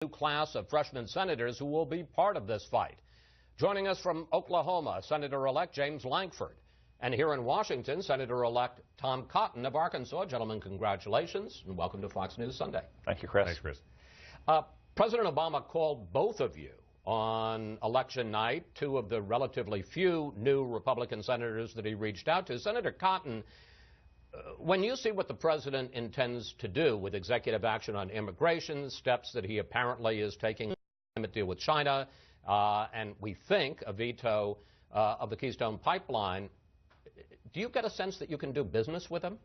new class of freshman senators who will be part of this fight. Joining us from Oklahoma, Senator-elect James Lankford. And here in Washington, Senator-elect Tom Cotton of Arkansas. Gentlemen, congratulations and welcome to Fox News Sunday. Thank you, Chris. Thanks, Chris. President Obama called both of you on election night, two of the relatively few new Republican senators that he reached out to. Senator Cotton, when you see what the president intends to do with executive action on immigration, steps that he apparently is taking to deal with China, and we think a veto of the Keystone Pipeline, do you get a sense that you can do business with him?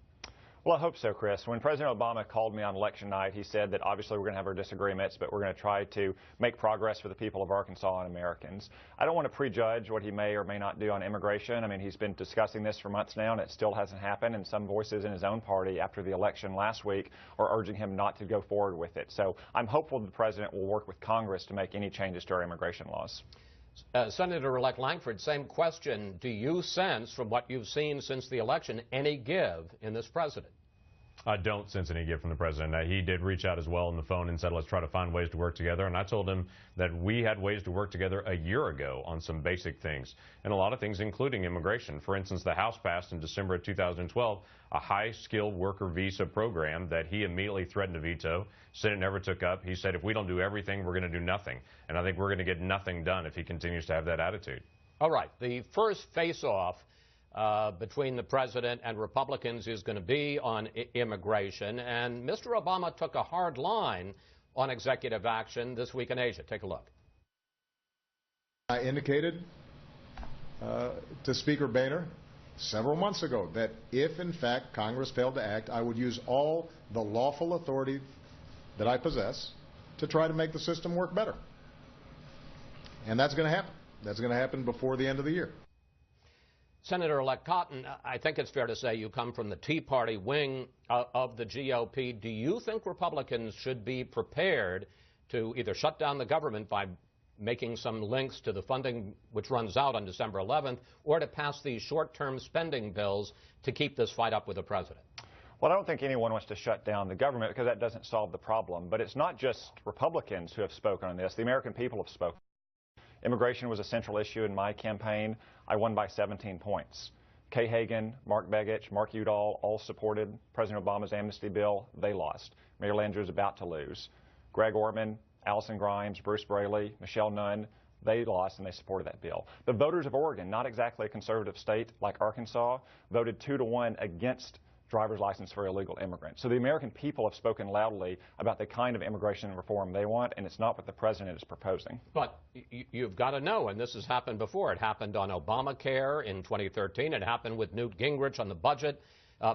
Well, I hope so, Chris. When President Obama called me on election night, he said that obviously we're going to have our disagreements, but we're going to try to make progress for the people of Arkansas and Americans. I don't want to prejudge what he may or may not do on immigration. I mean, he's been discussing this for months now, and it still hasn't happened, and some voices in his own party after the election last week are urging him not to go forward with it. So I'm hopeful the president will work with Congress to make any changes to our immigration laws. Senator-elect Lankford, same question. Do you sense, from what you've seen since the election, any give in this president? I don't sense any give from the president. He did reach out as well on the phone and said, let's try to find ways to work together. And I told him that we had ways to work together a year ago on some basic things, and a lot of things, including immigration. For instance, the House passed in December of 2012 a high-skilled worker visa program that he immediately threatened to veto. Senate never took up. He said, if we don't do everything, we're going to do nothing. And I think we're going to get nothing done if he continues to have that attitude. All right. The first face-off between the president and Republicans is going to be on immigration. And Mr. Obama took a hard line on executive action this week in Asia. Take a look. I indicated to Speaker Boehner several months ago that if, in fact, Congress failed to act, I would use all the lawful authority that I possess to try to make the system work better. And that's going to happen. That's going to happen before the end of the year. Senator-elect Cotton, I think it's fair to say you come from the Tea Party wing of the GOP. Do you think Republicans should be prepared to either shut down the government by making some links to the funding which runs out on December 11th, or to pass these short-term spending bills to keep this fight up with the president? Well, I don't think anyone wants to shut down the government because that doesn't solve the problem. But it's not just Republicans who have spoken on this. The American people have spoken. Immigration was a central issue in my campaign. I won by 17 points. Kay Hagan, Mark Begich, Mark Udall all supported President Obama's amnesty bill. They lost. Mayor Landrieu is about to lose. Greg Orman, Allison Grimes, Bruce Braley, Michelle Nunn, they lost and they supported that bill. The voters of Oregon, not exactly a conservative state like Arkansas, voted 2-1 against driver's license for illegal immigrants. So the American people have spoken loudly about the kind of immigration reform they want, and it's not what the president is proposing. But you've got to know, and this has happened before. It happened on Obamacare in 2013. It happened with Newt Gingrich on the budget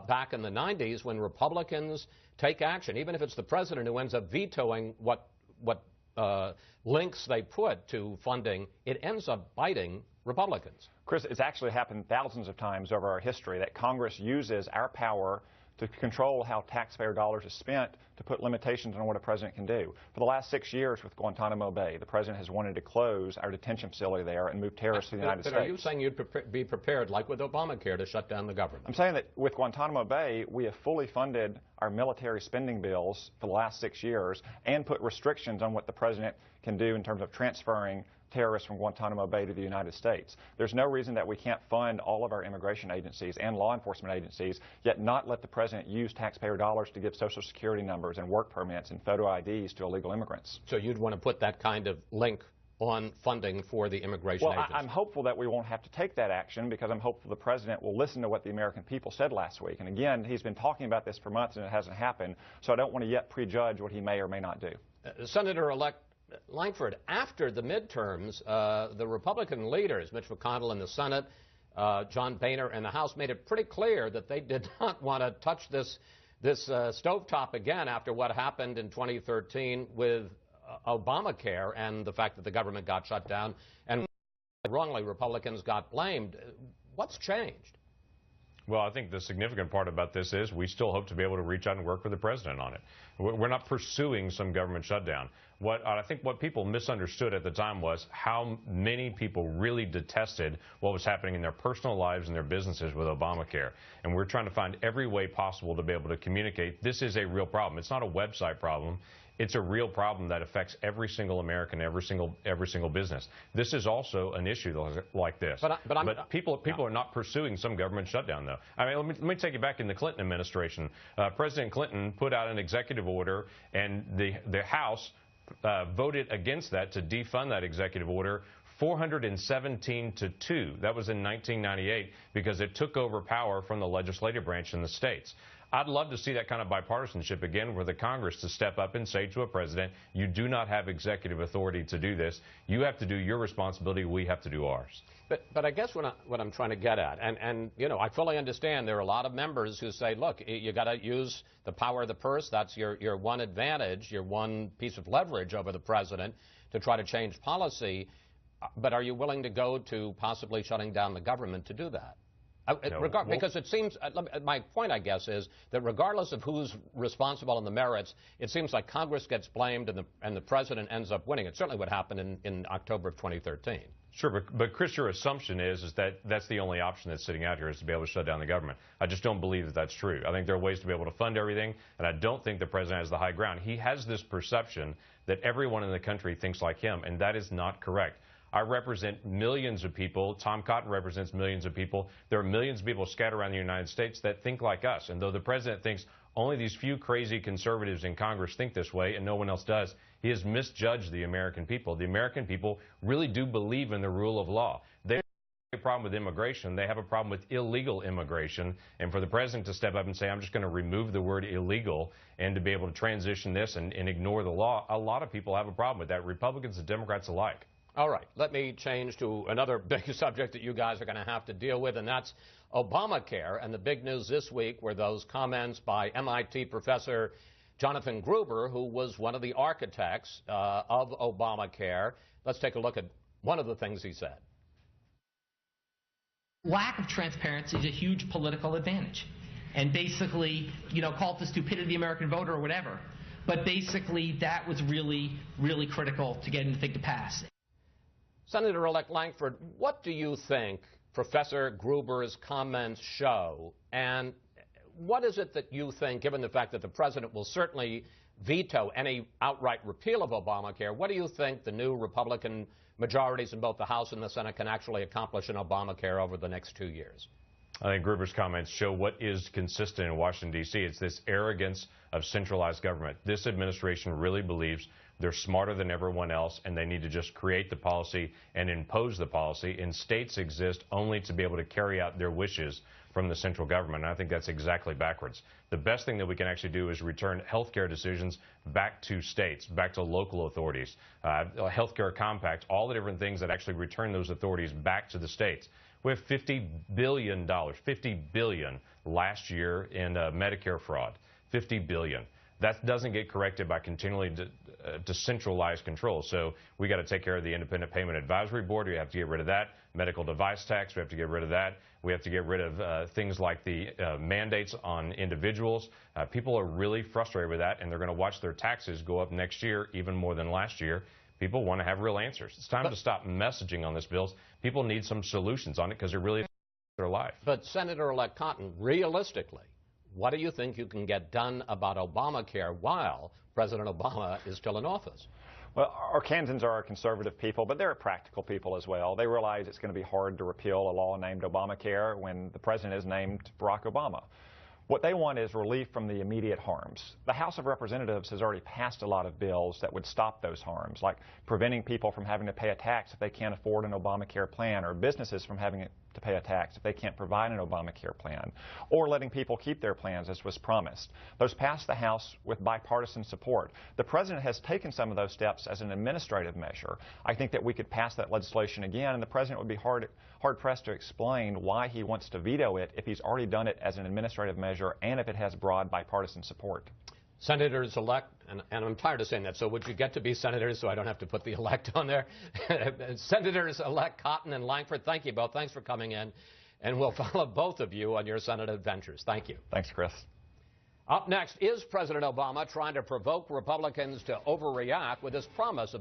back in the 90s when Republicans take action, even if it's the president who ends up vetoing what links they put to funding, it ends up biting Republicans. Chris, it's actually happened thousands of times over our history that Congress uses our power to control how taxpayer dollars are spent to put limitations on what a president can do. For the last 6 years with Guantanamo Bay, the president has wanted to close our detention facility there and move terrorists to the United States. But are you saying you'd be prepared, like with Obamacare, to shut down the government? I'm saying that with Guantanamo Bay, we have fully funded our military spending bills for the last 6 years and put restrictions on what the president can do in terms of transferring terrorists from Guantanamo Bay to the United States. There's no reason that we can't fund all of our immigration agencies and law enforcement agencies, yet not let the president use taxpayer dollars to give Social Security numbers and work permits and photo IDs to illegal immigrants. So you'd want to put that kind of link on funding for the immigration agency? I'm hopeful that we won't have to take that action because I'm hopeful the president will listen to what the American people said last week. And again, he's been talking about this for months and it hasn't happened, so I don't want to yet prejudge what he may or may not do. Senator-elect Lankford, after the midterms, the Republican leaders, Mitch McConnell in the Senate, John Boehner in the House, made it pretty clear that they did not want to touch this stovetop again after what happened in 2013 with Obamacare and the fact that the government got shut down and wrongly Republicans got blamed. What's changed? Well, I think the significant part about this is we still hope to be able to reach out and work with the president on it. We're not pursuing some government shutdown. I think what people misunderstood at the time was how many people really detested what was happening in their personal lives and their businesses with Obamacare. And we're trying to find every way possible to be able to communicate this is a real problem. It's not a website problem. It's a real problem that affects every single American, every single business. This is also an issue like this. But people are not pursuing some government shutdown, though. I mean, let me take you back in the Clinton administration. President Clinton put out an executive order, and the House voted against that to defund that executive order 417 to 2. That was in 1998 because it took over power from the legislative branch in the states. I'd love to see that kind of bipartisanship again, where the Congress to step up and say to a president, you do not have executive authority to do this. You have to do your responsibility. We have to do ours. But I guess what I'm trying to get at, and you know, I fully understand there are a lot of members who say, look, you got to use the power of the purse. That's your one advantage, your one piece of leverage over the president to try to change policy. But are you willing to go to possibly shutting down the government to do that? No. Because it seems, my point, I guess, is that regardless of who's responsible in the merits, it seems like Congress gets blamed and the president ends up winning. It's certainly what happened in October of 2013. Sure, but Chris, your assumption is that that's the only option that's sitting out here, is to be able to shut down the government. I just don't believe that that's true. I think there are ways to be able to fund everything, and I don't think the president has the high ground. He has this perception that everyone in the country thinks like him, and that is not correct. I represent millions of people. Tom Cotton represents millions of people. There are millions of people scattered around the United States that think like us. And though the president thinks only these few crazy conservatives in Congress think this way and no one else does, he has misjudged the American people. The American people really do believe in the rule of law. They have a problem with immigration. They have a problem with illegal immigration. And for the president to step up and say, I'm just going to remove the word illegal and to be able to transition this and ignore the law, a lot of people have a problem with that, Republicans and Democrats alike. All right, let me change to another big subject that you guys are going to have to deal with, and that's Obamacare. And the big news this week were those comments by MIT professor Jonathan Gruber, who was one of the architects of Obamacare. Let's take a look at one of the things he said. Lack of transparency is a huge political advantage. And basically, you know, call it the stupidity of the American voter or whatever. But basically, that was really, really critical to getting the thing to pass. Senator-elect Lankford, what do you think Professor Gruber's comments show? And what is it that you think, given the fact that the president will certainly veto any outright repeal of Obamacare, what do you think the new Republican majorities in both the House and the Senate can actually accomplish in Obamacare over the next 2 years? I think Gruber's comments show what is consistent in Washington, D.C. It's this arrogance of centralized government. This administration really believes they're smarter than everyone else, and they need to just create the policy and impose the policy. And states exist only to be able to carry out their wishes from the central government. And I think that's exactly backwards. The best thing that we can actually do is return health care decisions back to states, back to local authorities, health care compact, all the different things that actually return those authorities back to the states. We have $50 billion last year in Medicare fraud, $50 billion. That doesn't get corrected by continually decentralized control. So we got to take care of the Independent Payment Advisory Board. We have to get rid of that. Medical device tax, we have to get rid of that. We have to get rid of things like the mandates on individuals. People are really frustrated with that, and they're going to watch their taxes go up next year even more than last year. People want to have real answers. It's time to stop messaging on this bill. People need some solutions on it because it really affects their life. But Senator-elect Cotton, realistically, what do you think you can get done about Obamacare while President Obama is still in office? Well, Arkansans are conservative people, but they're practical people as well. They realize it's going to be hard to repeal a law named Obamacare when the president is named Barack Obama. What they want is relief from the immediate harms. The House of Representatives has already passed a lot of bills that would stop those harms, like preventing people from having to pay a tax if they can't afford an Obamacare plan, or businesses from having to pay a tax if they can't provide an Obamacare plan, or letting people keep their plans as was promised. Those passed the House with bipartisan support. The president has taken some of those steps as an administrative measure. I think that we could pass that legislation again, and the president would be hard-pressed to explain why he wants to veto it if he's already done it as an administrative measure and if it has broad bipartisan support. Senators-elect, and I'm tired of saying that, so would you get to be senators so I don't have to put the elect on there? Senators-elect Cotton and Lankford, thank you both. Thanks for coming in, and we'll follow both of you on your Senate adventures. Thank you. Thanks, Chris. Up next, is President Obama trying to provoke Republicans to overreact with his promise of